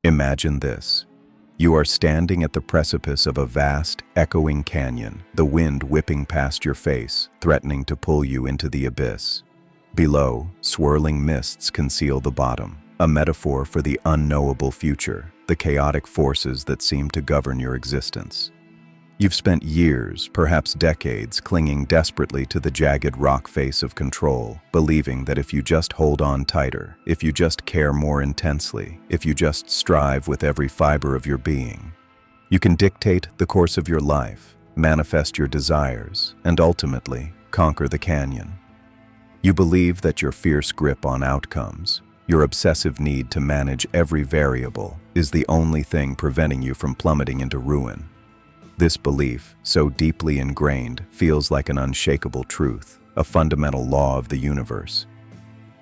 Imagine this. You are standing at the precipice of a vast, echoing canyon, the wind whipping past your face, threatening to pull you into the abyss. Below, swirling mists conceal the bottom, a metaphor for the unknowable future, the chaotic forces that seem to govern your existence. You've spent years, perhaps decades, clinging desperately to the jagged rock face of control, believing that if you just hold on tighter, if you just care more intensely, if you just strive with every fiber of your being, you can dictate the course of your life, manifest your desires, and ultimately conquer the canyon. You believe that your fierce grip on outcomes, your obsessive need to manage every variable, is the only thing preventing you from plummeting into ruin. This belief, so deeply ingrained, feels like an unshakable truth, a fundamental law of the universe.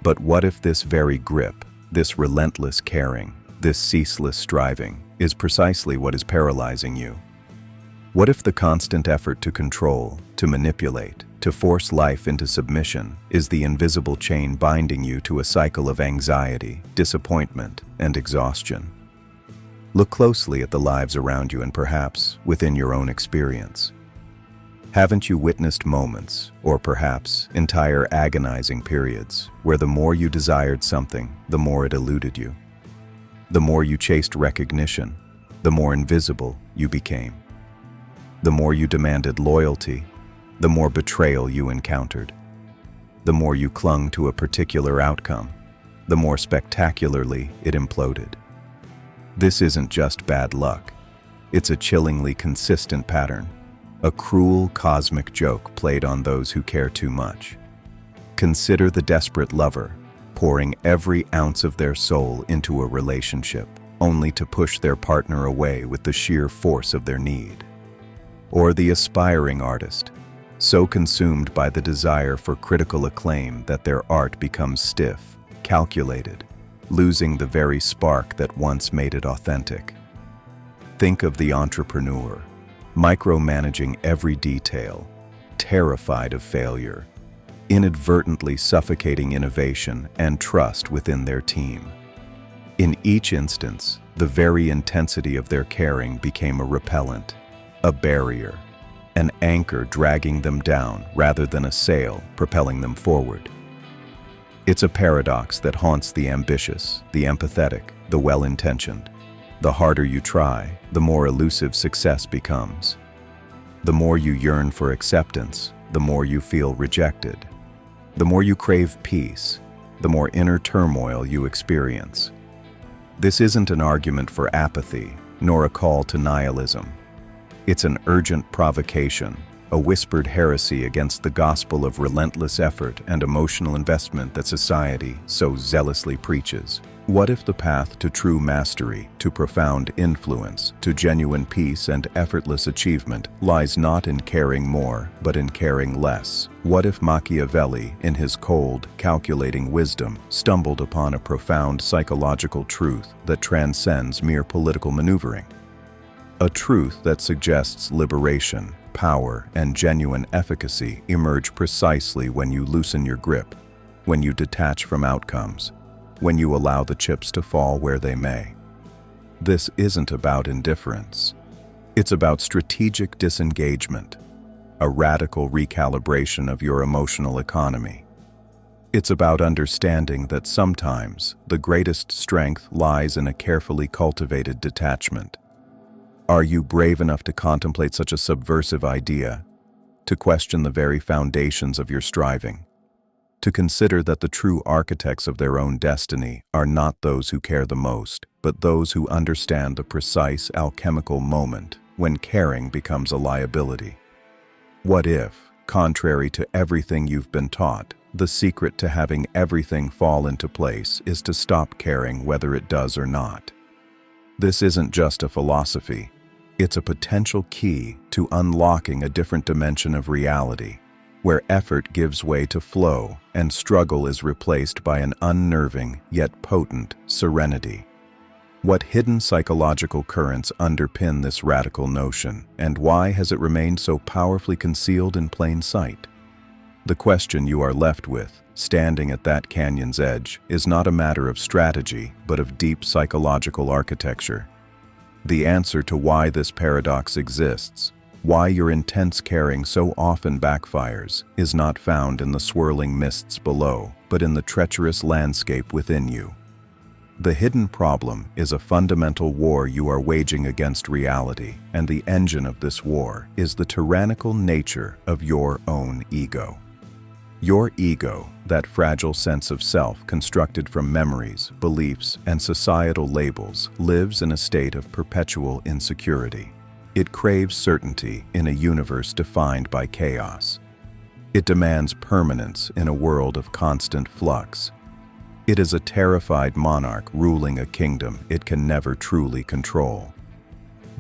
But what if this very grip, this relentless caring, this ceaseless striving, is precisely what is paralyzing you? What if the constant effort to control, to manipulate, to force life into submission is the invisible chain binding you to a cycle of anxiety, disappointment, and exhaustion? Look closely at the lives around you and perhaps within your own experience. Haven't you witnessed moments, or perhaps entire agonizing periods, where the more you desired something, the more it eluded you? The more you chased recognition, the more invisible you became. The more you demanded loyalty, the more betrayal you encountered. The more you clung to a particular outcome, the more spectacularly it imploded. This isn't just bad luck. It's a chillingly consistent pattern, a cruel cosmic joke played on those who care too much. Consider the desperate lover, pouring every ounce of their soul into a relationship, only to push their partner away with the sheer force of their need. Or the aspiring artist, so consumed by the desire for critical acclaim that their art becomes stiff, calculated, losing the very spark that once made it authentic. Think of the entrepreneur, micromanaging every detail, terrified of failure, inadvertently suffocating innovation and trust within their team. In each instance, the very intensity of their caring became a repellent, a barrier, an anchor dragging them down rather than a sail propelling them forward. It's a paradox that haunts the ambitious, the empathetic, the well-intentioned. The harder you try, the more elusive success becomes. The more you yearn for acceptance, the more you feel rejected. The more you crave peace, the more inner turmoil you experience. This isn't an argument for apathy, nor a call to nihilism. It's an urgent provocation, a whispered heresy against the gospel of relentless effort and emotional investment that society so zealously preaches. What if the path to true mastery, to profound influence, to genuine peace and effortless achievement lies not in caring more, but in caring less? What if Machiavelli, in his cold, calculating wisdom, stumbled upon a profound psychological truth that transcends mere political maneuvering? A truth that suggests liberation, power, and genuine efficacy emerge precisely when you loosen your grip, when you detach from outcomes, when you allow the chips to fall where they may. This isn't about indifference. It's about strategic disengagement, a radical recalibration of your emotional economy. It's about understanding that sometimes the greatest strength lies in a carefully cultivated detachment. Are you brave enough to contemplate such a subversive idea, to question the very foundations of your striving, to consider that the true architects of their own destiny are not those who care the most, but those who understand the precise alchemical moment when caring becomes a liability? What if, contrary to everything you've been taught, the secret to having everything fall into place is to stop caring whether it does or not? This isn't just a philosophy. It's a potential key to unlocking a different dimension of reality, where effort gives way to flow and struggle is replaced by an unnerving yet potent serenity. What hidden psychological currents underpin this radical notion, and why has it remained so powerfully concealed in plain sight? The question you are left with, standing at that canyon's edge, is not a matter of strategy, but of deep psychological architecture. The answer to why this paradox exists, why your intense caring so often backfires, is not found in the swirling mists below, but in the treacherous landscape within you. The hidden problem is a fundamental war you are waging against reality, and the engine of this war is the tyrannical nature of your own ego. Your ego, that fragile sense of self constructed from memories, beliefs, and societal labels, lives in a state of perpetual insecurity. It craves certainty in a universe defined by chaos. It demands permanence in a world of constant flux. It is a terrified monarch ruling a kingdom it can never truly control.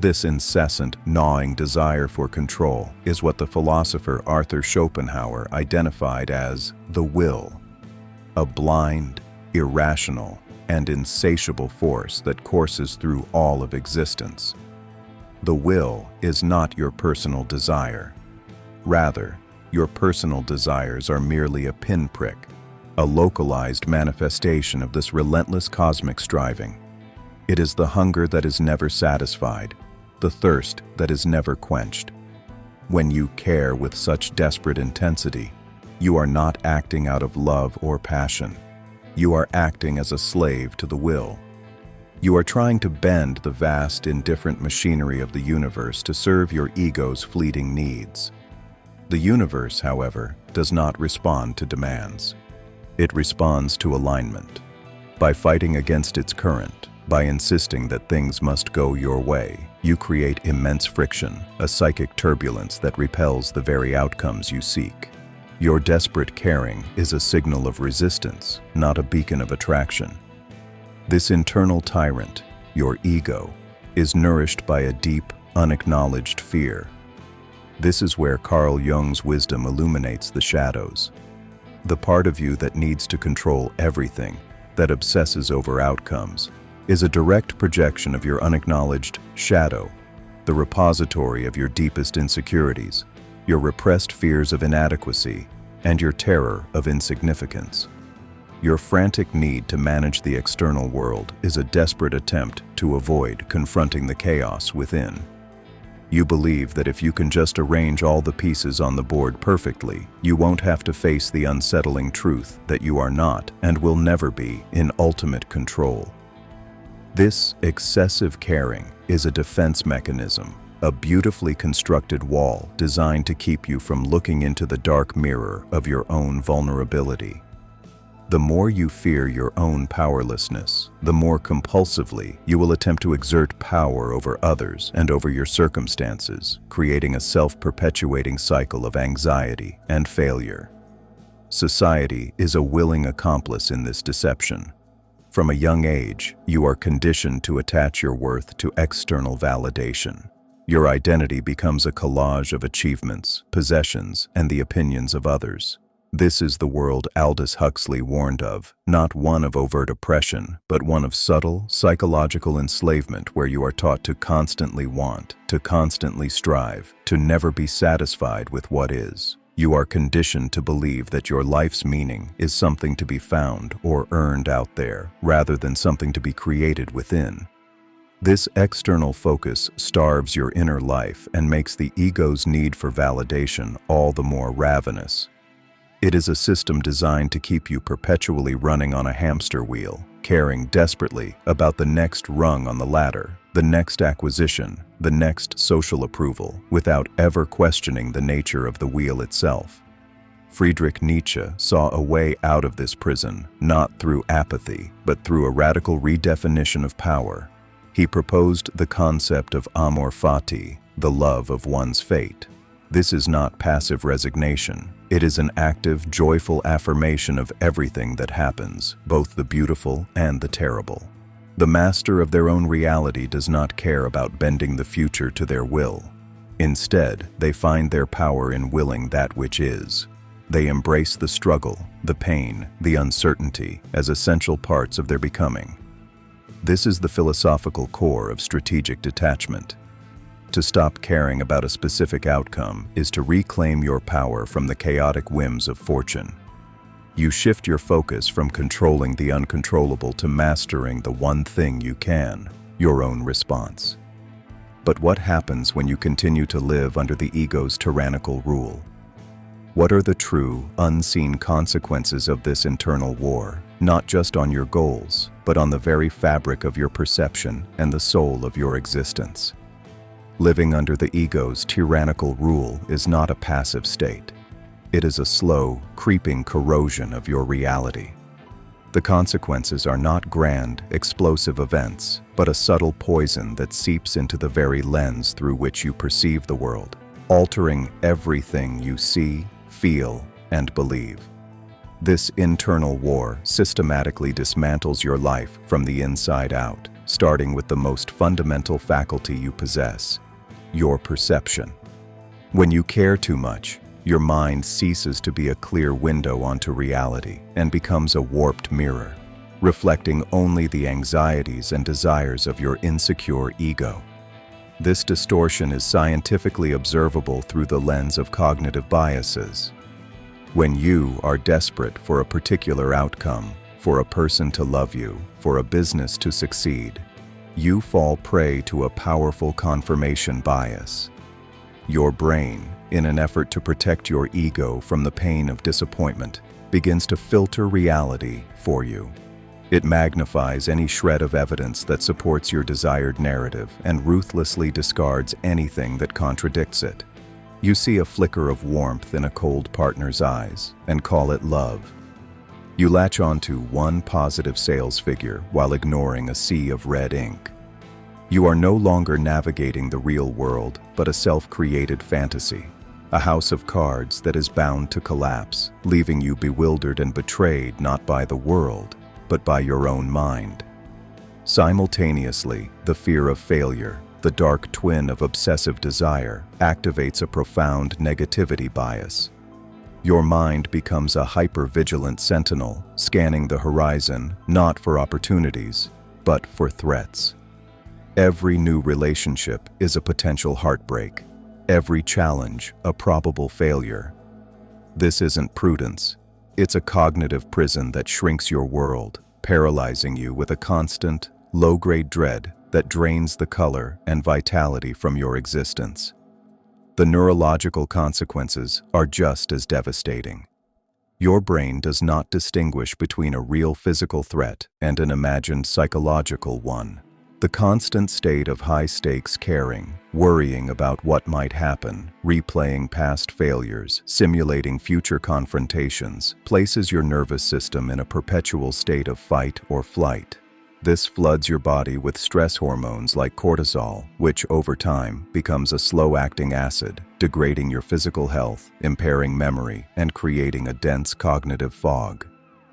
This incessant, gnawing desire for control is what the philosopher Arthur Schopenhauer identified as the will, a blind, irrational, and insatiable force that courses through all of existence. The will is not your personal desire. Rather, your personal desires are merely a pinprick, a localized manifestation of this relentless cosmic striving. It is the hunger that is never satisfied, the thirst that is never quenched. When you care with such desperate intensity, you are not acting out of love or passion. You are acting as a slave to the will. You are trying to bend the vast, indifferent machinery of the universe to serve your ego's fleeting needs. The universe, however, does not respond to demands. It responds to alignment. By fighting against its current, by insisting that things must go your way, you create immense friction, a psychic turbulence that repels the very outcomes you seek. Your desperate caring is a signal of resistance, not a beacon of attraction. This internal tyrant, your ego, is nourished by a deep, unacknowledged fear. This is where Carl Jung's wisdom illuminates the shadows. The part of you that needs to control everything, that obsesses over outcomes, is a direct projection of your unacknowledged shadow, the repository of your deepest insecurities, your repressed fears of inadequacy, and your terror of insignificance. Your frantic need to manage the external world is a desperate attempt to avoid confronting the chaos within. You believe that if you can just arrange all the pieces on the board perfectly, you won't have to face the unsettling truth that you are not and will never be in ultimate control. This excessive caring is a defense mechanism, a beautifully constructed wall designed to keep you from looking into the dark mirror of your own vulnerability. The more you fear your own powerlessness, the more compulsively you will attempt to exert power over others and over your circumstances, creating a self-perpetuating cycle of anxiety and failure. Society is a willing accomplice in this deception. From a young age, you are conditioned to attach your worth to external validation. Your identity becomes a collage of achievements, possessions, and the opinions of others. This is the world Aldous Huxley warned of, not one of overt oppression, but one of subtle, psychological enslavement where you are taught to constantly want, to constantly strive, to never be satisfied with what is. You are conditioned to believe that your life's meaning is something to be found or earned out there, rather than something to be created within. This external focus starves your inner life and makes the ego's need for validation all the more ravenous. It is a system designed to keep you perpetually running on a hamster wheel, caring desperately about the next rung on the ladder, the next acquisition, the next social approval, without ever questioning the nature of the wheel itself. Friedrich Nietzsche saw a way out of this prison, not through apathy, but through a radical redefinition of power. He proposed the concept of amor fati, the love of one's fate. This is not passive resignation. It is an active, joyful affirmation of everything that happens, both the beautiful and the terrible. The master of their own reality does not care about bending the future to their will. Instead, they find their power in willing that which is. They embrace the struggle, the pain, the uncertainty as essential parts of their becoming. This is the philosophical core of strategic detachment. To stop caring about a specific outcome is to reclaim your power from the chaotic whims of fortune. You shift your focus from controlling the uncontrollable to mastering the one thing you can, your own response. But what happens when you continue to live under the ego's tyrannical rule? What are the true, unseen consequences of this internal war, not just on your goals, but on the very fabric of your perception and the soul of your existence? Living under the ego's tyrannical rule is not a passive state. It is a slow, creeping corrosion of your reality. The consequences are not grand, explosive events, but a subtle poison that seeps into the very lens through which you perceive the world, altering everything you see, feel, and believe. This internal war systematically dismantles your life from the inside out, starting with the most fundamental faculty you possess, your perception. When you care too much, your mind ceases to be a clear window onto reality and becomes a warped mirror, reflecting only the anxieties and desires of your insecure ego. This distortion is scientifically observable through the lens of cognitive biases. When you are desperate for a particular outcome, for a person to love you, for a business to succeed, you fall prey to a powerful confirmation bias. Your brain, in an effort to protect your ego from the pain of disappointment, begins to filter reality for you. It magnifies any shred of evidence that supports your desired narrative and ruthlessly discards anything that contradicts it. You see a flicker of warmth in a cold partner's eyes and call it love. You latch onto one positive sales figure while ignoring a sea of red ink. You are no longer navigating the real world, but a self-created fantasy, a house of cards that is bound to collapse, leaving you bewildered and betrayed not by the world, but by your own mind. Simultaneously, the fear of failure, the dark twin of obsessive desire, activates a profound negativity bias. Your mind becomes a hyper-vigilant sentinel, scanning the horizon not for opportunities, but for threats. Every new relationship is a potential heartbreak. Every challenge, a probable failure. This isn't prudence. It's a cognitive prison that shrinks your world, paralyzing you with a constant, low-grade dread that drains the color and vitality from your existence. The neurological consequences are just as devastating. Your brain does not distinguish between a real physical threat and an imagined psychological one. The constant state of high-stakes caring, worrying about what might happen, replaying past failures, simulating future confrontations, places your nervous system in a perpetual state of fight or flight. This floods your body with stress hormones like cortisol, which over time becomes a slow-acting acid, degrading your physical health, impairing memory, and creating a dense cognitive fog.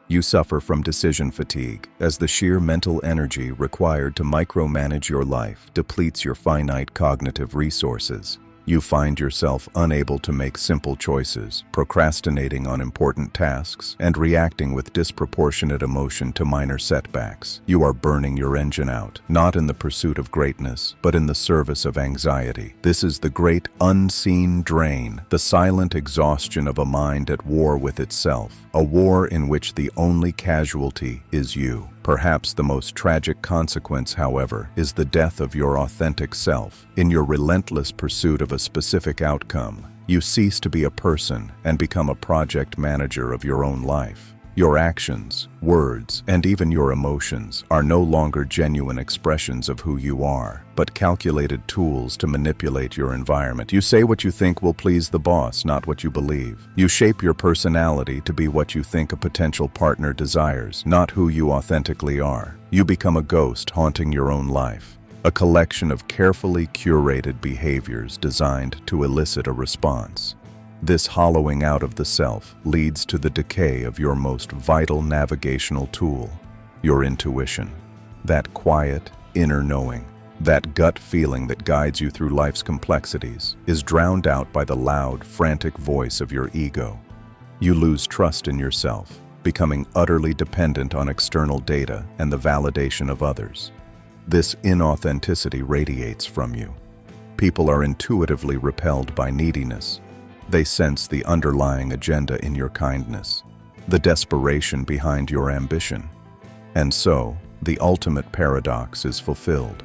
You suffer from decision fatigue, as the sheer mental energy required to micromanage your life depletes your finite cognitive resources. You find yourself unable to make simple choices, procrastinating on important tasks, and reacting with disproportionate emotion to minor setbacks. You are burning your engine out, not in the pursuit of greatness, but in the service of anxiety. This is the great unseen drain, the silent exhaustion of a mind at war with itself, a war in which the only casualty is you. Perhaps the most tragic consequence, however, is the death of your authentic self. In your relentless pursuit of a specific outcome, you cease to be a person and become a project manager of your own life. Your actions, words, and even your emotions are no longer genuine expressions of who you are, but calculated tools to manipulate your environment. You say what you think will please the boss, not what you believe. You shape your personality to be what you think a potential partner desires, not who you authentically are. You become a ghost haunting your own life, a collection of carefully curated behaviors designed to elicit a response. This hollowing out of the self leads to the decay of your most vital navigational tool, your intuition. That quiet, inner knowing, that gut feeling that guides you through life's complexities, is drowned out by the loud, frantic voice of your ego. You lose trust in yourself, becoming utterly dependent on external data and the validation of others. This inauthenticity radiates from you. People are intuitively repelled by neediness. They sense the underlying agenda in your kindness, the desperation behind your ambition. And so, the ultimate paradox is fulfilled.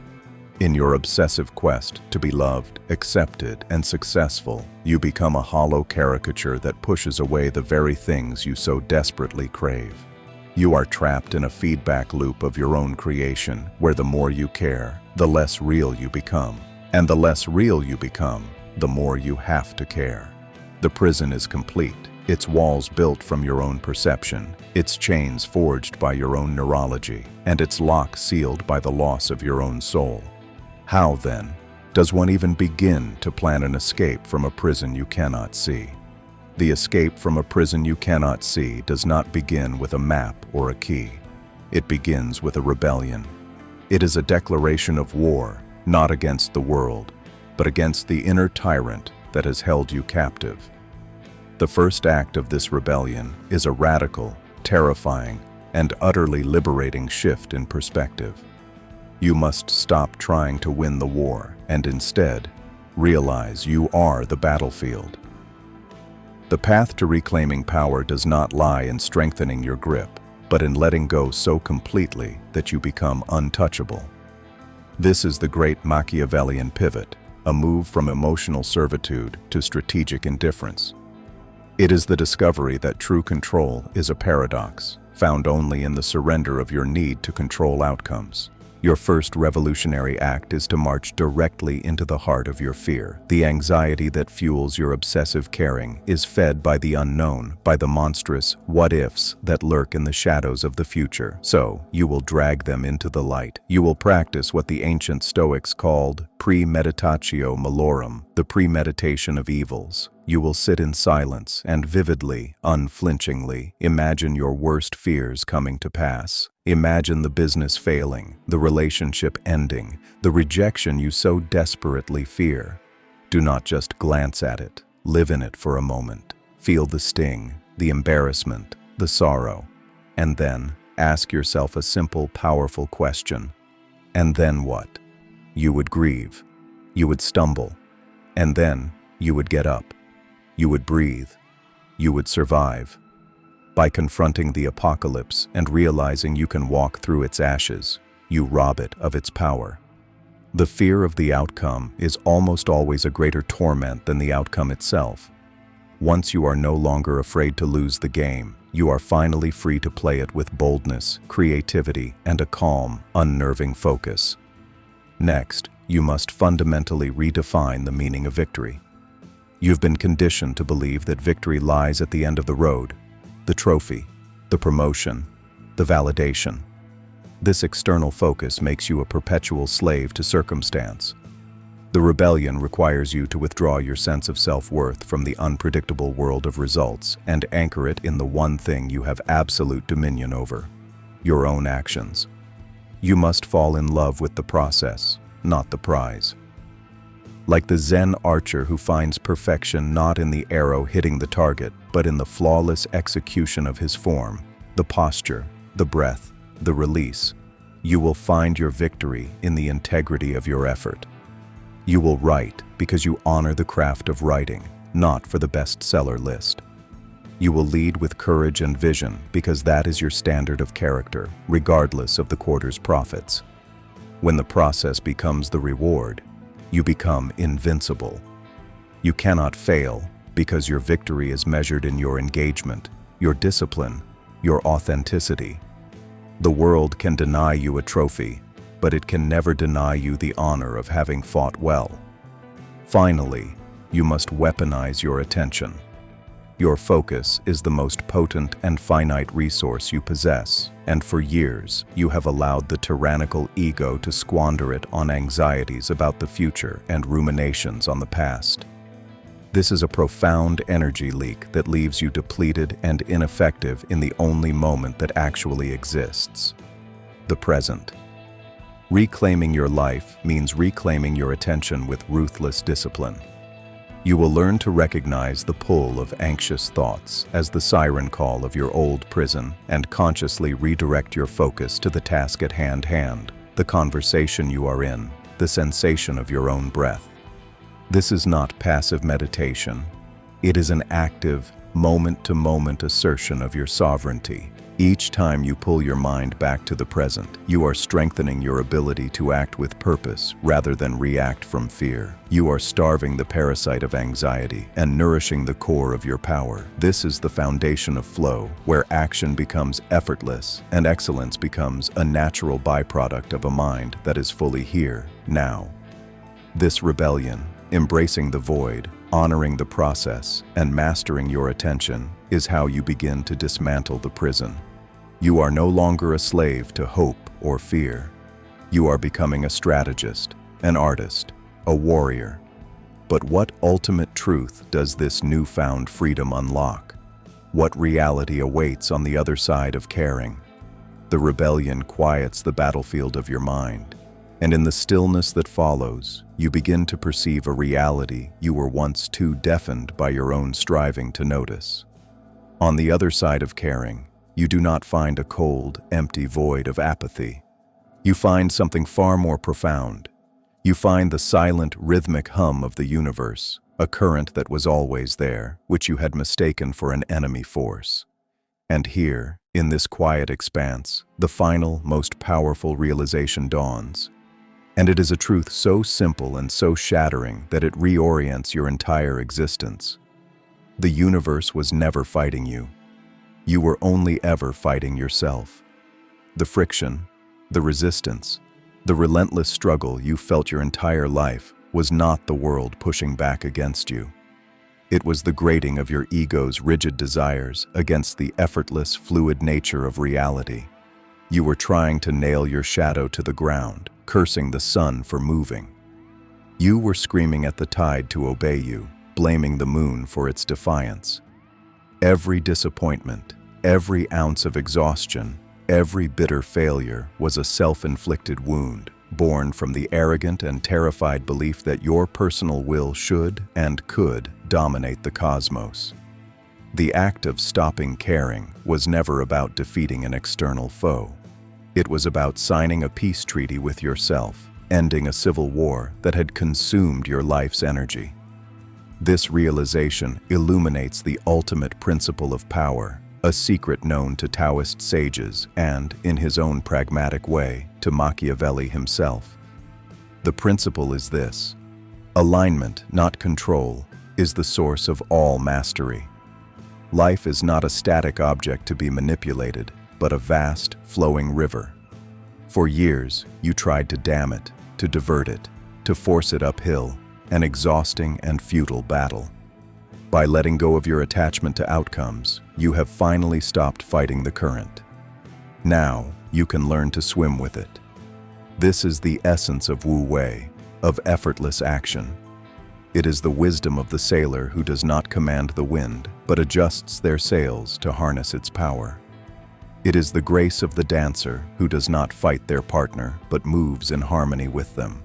In your obsessive quest to be loved, accepted, and successful, you become a hollow caricature that pushes away the very things you so desperately crave. You are trapped in a feedback loop of your own creation, where the more you care, the less real you become. And the less real you become, the more you have to care. The prison is complete, its walls built from your own perception, its chains forged by your own neurology, and its lock sealed by the loss of your own soul. How, then, does one even begin to plan an escape from a prison you cannot see? The escape from a prison you cannot see does not begin with a map or a key. It begins with a rebellion. It is a declaration of war, not against the world, but against the inner tyrant that has held you captive. The first act of this rebellion is a radical, terrifying, and utterly liberating shift in perspective. You must stop trying to win the war and instead realize you are the battlefield. The path to reclaiming power does not lie in strengthening your grip, but in letting go so completely that you become untouchable. This is the great Machiavellian pivot, a move from emotional servitude to strategic indifference. It is the discovery that true control is a paradox, found only in the surrender of your need to control outcomes. Your first revolutionary act is to march directly into the heart of your fear. The anxiety that fuels your obsessive caring is fed by the unknown, by the monstrous what-ifs that lurk in the shadows of the future. So, you will drag them into the light. You will practice what the ancient Stoics called premeditatio malorum, the premeditation of evils. You will sit in silence and vividly, unflinchingly, imagine your worst fears coming to pass. Imagine the business failing, the relationship ending, the rejection you so desperately fear. Do not just glance at it. Live in it for a moment. Feel the sting, the embarrassment, the sorrow. And then ask yourself a simple, powerful question. And then what? You would grieve. You would stumble. And then you would get up. You would breathe. You would survive. By confronting the apocalypse and realizing you can walk through its ashes, you rob it of its power. The fear of the outcome is almost always a greater torment than the outcome itself. Once you are no longer afraid to lose the game, you are finally free to play it with boldness, creativity, and a calm, unnerving focus. Next, you must fundamentally redefine the meaning of victory. You've been conditioned to believe that victory lies at the end of the road, the trophy, the promotion, the validation. This external focus makes you a perpetual slave to circumstance. The rebellion requires you to withdraw your sense of self-worth from the unpredictable world of results and anchor it in the one thing you have absolute dominion over: your own actions. You must fall in love with the process, not the prize. Like the Zen archer who finds perfection not in the arrow hitting the target, but in the flawless execution of his form, the posture, the breath, the release, you will find your victory in the integrity of your effort. You will write because you honor the craft of writing, not for the bestseller list. You will lead with courage and vision because that is your standard of character, regardless of the quarter's profits. When the process becomes the reward, you become invincible. You cannot fail because your victory is measured in your engagement, your discipline, your authenticity. The world can deny you a trophy, but it can never deny you the honor of having fought well. Finally, you must weaponize your attention. Your focus is the most potent and finite resource you possess, and for years you have allowed the tyrannical ego to squander it on anxieties about the future and ruminations on the past. This is a profound energy leak that leaves you depleted and ineffective in the only moment that actually exists: the present. Reclaiming your life means reclaiming your attention with ruthless discipline. You will learn to recognize the pull of anxious thoughts as the siren call of your old prison and consciously redirect your focus to the task at hand, the conversation you are in, the sensation of your own breath. This is not passive meditation. It is an active, moment-to-moment assertion of your sovereignty. Each time you pull your mind back to the present, you are strengthening your ability to act with purpose rather than react from fear. You are starving the parasite of anxiety and nourishing the core of your power. This is the foundation of flow, where action becomes effortless and excellence becomes a natural byproduct of a mind that is fully here, now. This rebellion, embracing the void, honoring the process, and mastering your attention, is how you begin to dismantle the prison. You are no longer a slave to hope or fear. You are becoming a strategist, an artist, a warrior. But what ultimate truth does this newfound freedom unlock? What reality awaits on the other side of caring? The rebellion quiets the battlefield of your mind, and in the stillness that follows, you begin to perceive a reality you were once too deafened by your own striving to notice. On the other side of caring, you do not find a cold, empty void of apathy. You find something far more profound. You find the silent, rhythmic hum of the universe, a current that was always there, which you had mistaken for an enemy force. And here, in this quiet expanse, the final, most powerful realization dawns. And it is a truth so simple and so shattering that it reorients your entire existence. The universe was never fighting you. You were only ever fighting yourself. The friction, the resistance, the relentless struggle you felt your entire life was not the world pushing back against you. It was the grating of your ego's rigid desires against the effortless, fluid nature of reality. You were trying to nail your shadow to the ground, cursing the sun for moving. You were screaming at the tide to obey you, blaming the moon for its defiance. Every disappointment, every ounce of exhaustion, every bitter failure was a self-inflicted wound, born from the arrogant and terrified belief that your personal will should and could dominate the cosmos. The act of stopping caring was never about defeating an external foe. It was about signing a peace treaty with yourself, ending a civil war that had consumed your life's energy. This realization illuminates the ultimate principle of power, a secret known to Taoist sages and, in his own pragmatic way, to Machiavelli himself. The principle is this: alignment, not control, is the source of all mastery. Life is not a static object to be manipulated, but a vast, flowing river. For years, you tried to dam it, to divert it, to force it uphill, an exhausting and futile battle. By letting go of your attachment to outcomes, you have finally stopped fighting the current. Now, you can learn to swim with it. This is the essence of Wu Wei, of effortless action. It is the wisdom of the sailor who does not command the wind, but adjusts their sails to harness its power. It is the grace of the dancer who does not fight their partner, but moves in harmony with them.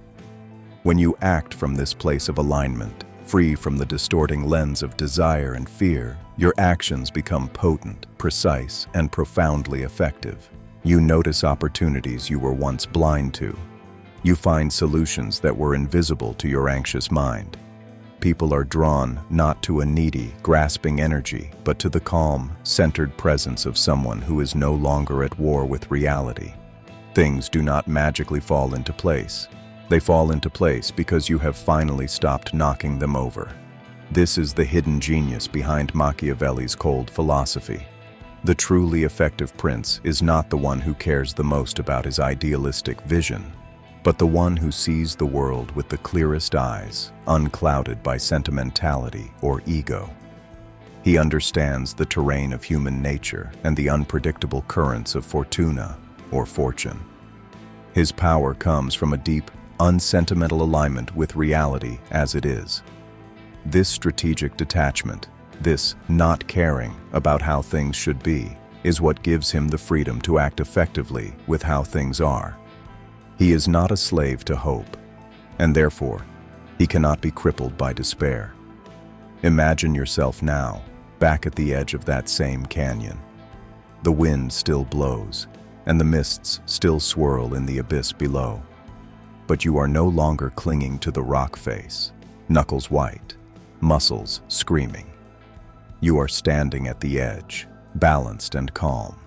When you act from this place of alignment, free from the distorting lens of desire and fear, your actions become potent, precise, and profoundly effective. You notice opportunities you were once blind to. You find solutions that were invisible to your anxious mind. People are drawn not to a needy, grasping energy, but to the calm, centered presence of someone who is no longer at war with reality. Things do not magically fall into place. They fall into place because you have finally stopped knocking them over. This is the hidden genius behind Machiavelli's cold philosophy. The truly effective prince is not the one who cares the most about his idealistic vision, but the one who sees the world with the clearest eyes, unclouded by sentimentality or ego. He understands the terrain of human nature and the unpredictable currents of fortuna or fortune. His power comes from a deep, unsentimental alignment with reality as it is. This strategic detachment, this not caring about how things should be, is what gives him the freedom to act effectively with how things are. He is not a slave to hope, and therefore, he cannot be crippled by despair. Imagine yourself now, back at the edge of that same canyon. The wind still blows, and the mists still swirl in the abyss below. But you are no longer clinging to the rock face. knuckles white, muscles screaming. You are standing at the edge, balanced and calm.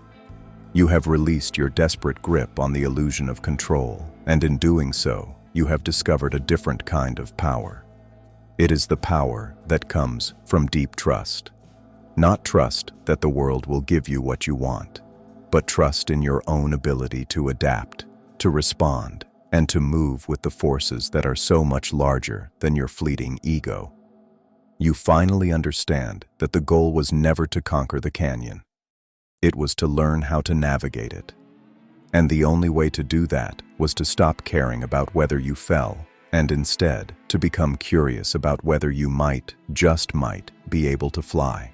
You have released your desperate grip on the illusion of control, and in doing so, you have discovered a different kind of power. It is the power that comes from deep trust. Not trust that the world will give you what you want, but trust in your own ability to adapt, to respond, and to move with the forces that are so much larger than your fleeting ego. You finally understand that the goal was never to conquer the canyon. It was to learn how to navigate it. And the only way to do that was to stop caring about whether you fell, and instead to become curious about whether you might, just might, be able to fly.